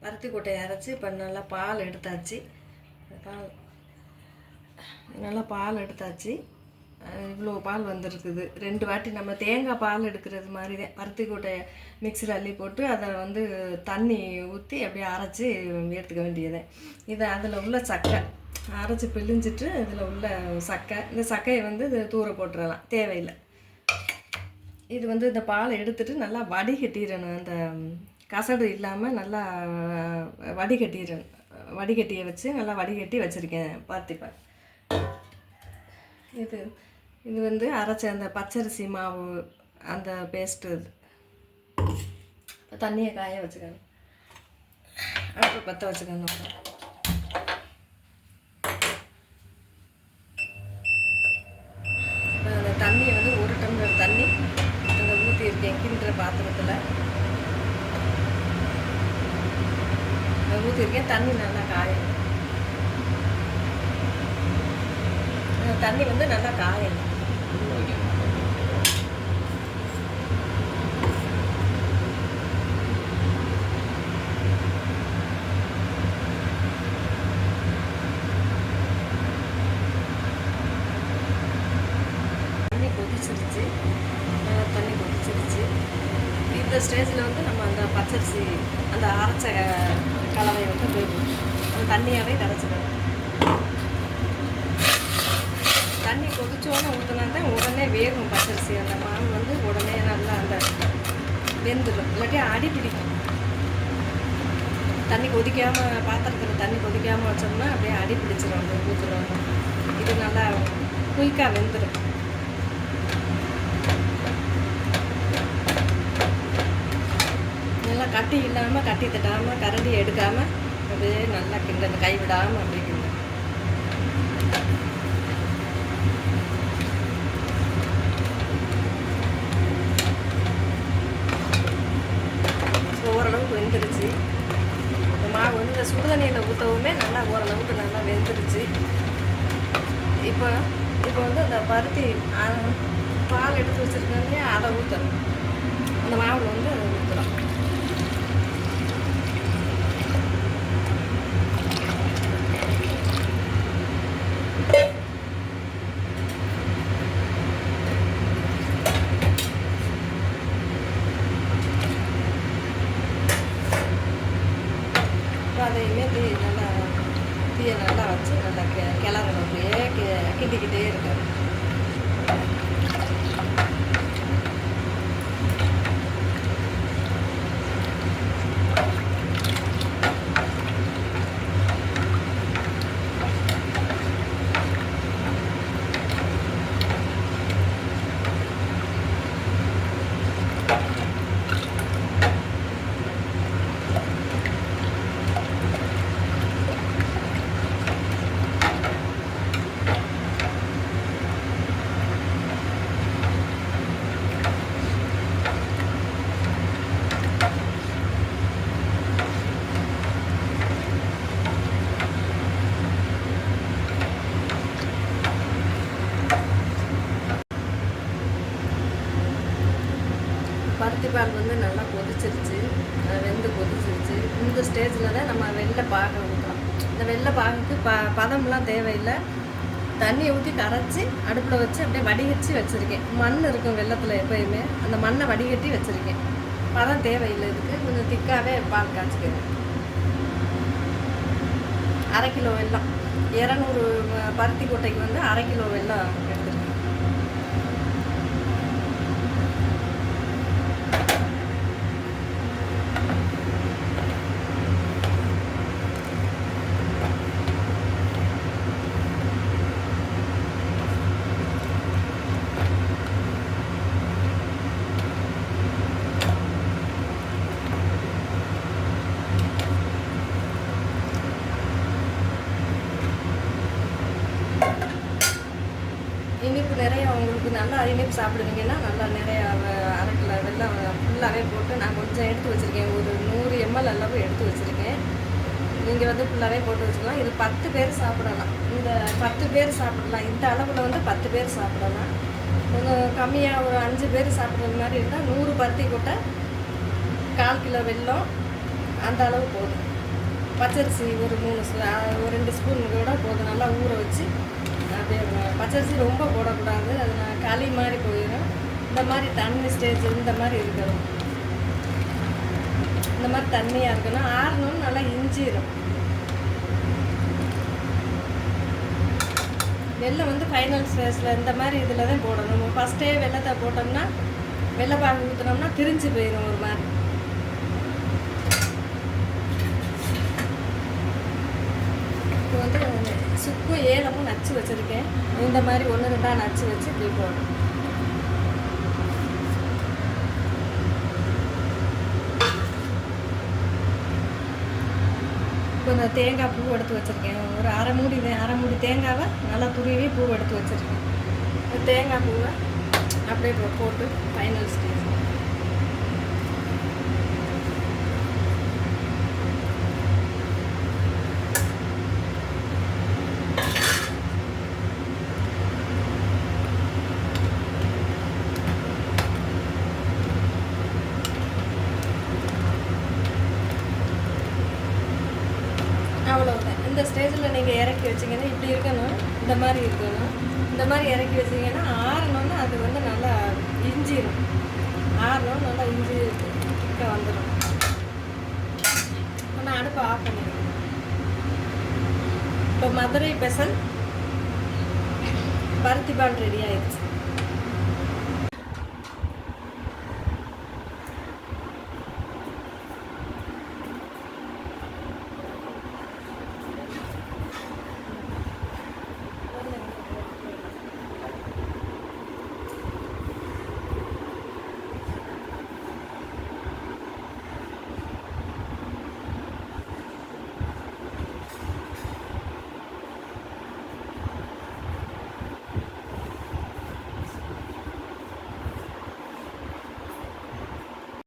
பருத்தி கொட்டையை அரைச்சி இப்போ நல்லா பால் எடுத்தாச்சு. நல்லா பால் எடுத்தாச்சு. இவ்வளோ பால் வந்திருக்குது. 2 வாட்டி நம்ம தேங்காய் பால் எடுக்கிறது மாதிரி தான் பருத்தி கொட்டையை மிக்சியில் அள்ளி போட்டு அதை தண்ணி ஊற்றி அப்படியே அரைச்சி எடுத்துக்க வேண்டியது. இதை அதில் உள்ள சக்கை அரைச்சி பிழிஞ்சிட்டு இதில் உள்ள சக்கை, இந்த சக்கையை இது தூர போட்டுடலாம், தேவையில்லை. இது இந்த பாலை எடுத்துகிட்டு நல்லா வடிகட்டிடணும். அந்த கசடு இல்லாமல் நல்லா வடிகட்டிடணும். வடிகட்டியை வச்சு நல்லா வடிகட்டி வச்சுருக்கேன் பருத்திப்பால். இது இது அரைச்ச அந்த பச்சரிசி மாவு அந்த பேஸ்ட்டு. இது தண்ணியை காய வச்சுக்கணும், அடுப்பு பற்ற வச்சுக்கணும். அந்த தண்ணியை 1 டம்ளர் தண்ணி அந்த ஊற்றிருக்கேன் கிண்டுற பாத்திரத்தில் ஊற்றிருக்கேன். தண்ணி நல்லா காயணும். தண்ணி நல்லா காயணும். தண்ணி கொதிச்சிருச்சு. தண்ணி கொதிச்சிருச்சு. இந்த ஸ்டேஜில் நம்ம அந்த பச்சரிசி அந்த அரைச்ச கலவையை அந்த தண்ணியாகவே கரைச்சிடணும். தண்ணி கொதிச்சோன்னு ஊற்றினா தான் உடனே வேகும் பச்சரிசி. அந்த மாவு உடனே நல்லா அந்த வெந்துடும், இல்லாட்டி அடி பிடிக்கும். தண்ணி கொதிக்காமல் பாத்திரத்தில் தண்ணி கொதிக்காமல் வச்சோம்னா அப்படியே அடி பிடிச்சிடும், ஊற்றுறோம். இது நல்லா குயிக்காக வெந்துடும். நல்லா கட்டி இல்லாமல், கட்டி தட்டாமல், கரண்டி எடுக்காமல் அப்படியே நல்லா கிண்டணும், கைவிடாமல் அப்படி கிண்டணும். ஓரளவுக்கு வெந்துருச்சு. இந்த மாவு இந்த சுடுதண்ணியில் ஊற்றவுமே நல்லா ஓரளவுக்கு நல்லா வெந்துருச்சு. இப்போ அந்த பருத்தி பால் எடுத்து வச்சுருக்கோன்னே அதை ஊற்றணும். அந்த மாவில் அதை ஊற்றலாம். அதையுமே தீயை நல்லா வச்சு நல்லா கிளறணும். அப்படியே கிண்டிக்கிட்டே இருக்கணும். பருத்தி பால் நல்லா கொதிச்சிருச்சு, வெந்து கொதிச்சிருச்சு. இந்த ஸ்டேஜில் தான் நம்ம வெள்ளை பாகை ஊற்றலாம். இந்த வெள்ளை பாகுக்கு பதம்லாம் தேவையில்லை. தண்ணியை ஊற்றி கரைச்சி அடுப்பில் வச்சு அப்படியே வடிகட்டி வச்சுருக்கேன். மண் இருக்கும் வெள்ளத்தில் எப்போயுமே, அந்த மண்ணை வடிகட்டி வச்சுருக்கேன். பதம் தேவையில்லை. இதுக்கு கொஞ்சம் திக்காகவே பால் காய்ச்சிக்கிறேன். 1/2 கிலோ வெல்லம், 200 பருத்தி கொட்டைக்கு 1/2 கிலோ வெல்லம் எடுத்துருக்கேன். இனிப்பு நிறையா உங்களுக்கு நல்லா இனிப்பு சாப்பிடுவீங்கன்னா நல்லா நிறையா 1/2 கிலோ வெல்லம் ஃபுல்லாகவே போட்டு நான் கொஞ்சம் எடுத்து வச்சுருக்கேன். ஒரு 100 ml அளவு எடுத்து வச்சுருக்கேன். நீங்கள் ஃபுல்லாகவே போட்டு வச்சுக்கலாம். இது 10 பேர் சாப்பிடலாம். இந்த 10 பேர் சாப்பிடலாம். இந்த அளவில் 10 பேர் சாப்பிடலாம். கொஞ்சம் கம்மியாக ஒரு 5 பேர் சாப்பிட்றது மாதிரி இருந்தால் 100 பருத்தி கொட்டை, 1/4 கிலோ வெல்லம், அந்த அளவு போதும். பச்சரிசி ஒரு 2 ஸ்பூன் கூட போதும். நல்லா ஊற வச்சு அப்படியே பச்சரிசி ரொம்ப போடக்கூடாது, அது நான் களி மாதிரி போயிடும். இந்த மாதிரி தண்ணி ஸ்டேஜ் இந்த மாதிரி இருக்கணும். இந்த மாதிரி தண்ணியாக இருக்கணும். ஆறணும்னு நல்லா இஞ்சிடும். வெல்லம் வந்து ஃபைனல் ஸ்டேஜில் இந்த மாதிரி இதில் தான் போடணும். நம்ம ஃபஸ்ட்டே வெல்லத்தை போட்டோம்னா வெள்ளைப்பாகு ஊற்றினோம்னா திரிஞ்சு போயிடும் ஒரு மாதிரி. இப்போ வந்து சுக்கு ஏலமும் நச்சு வச்சுருக்கேன். இந்த மாதிரி 1 2 நச்சு வச்சு இப்படி போடணும். இப்போ இந்த தேங்காய் பூ எடுத்து வச்சுருக்கேன். ஒரு அரை மூடி தேங்காவை நல்லா துருவி பூ எடுத்து வச்சுருக்கேன். இந்த தேங்காய் பூவை அப்படியே போட்டு ஃபைனல் ஸ்டேஜ். அவ்வளோதான். இந்த ஸ்டேஜில் நீங்கள் இறக்கி வச்சிங்கன்னா இப்படி இருக்கணும், இந்த மாதிரி இருக்கணும். இந்த மாதிரி இறக்கி வச்சிங்கன்னா ஆறணும்னா அது வந்து நல்லா இஞ்சிடும். ஆறணும் நல்லா இஞ்சி வந்துடும். நான் அடுப்பை ஆஃப் பண்ணிடுவேன். இப்போ மதுரை ஸ்பெஷல் பருத்தி பால் ரெடி ஆயிடுச்சு.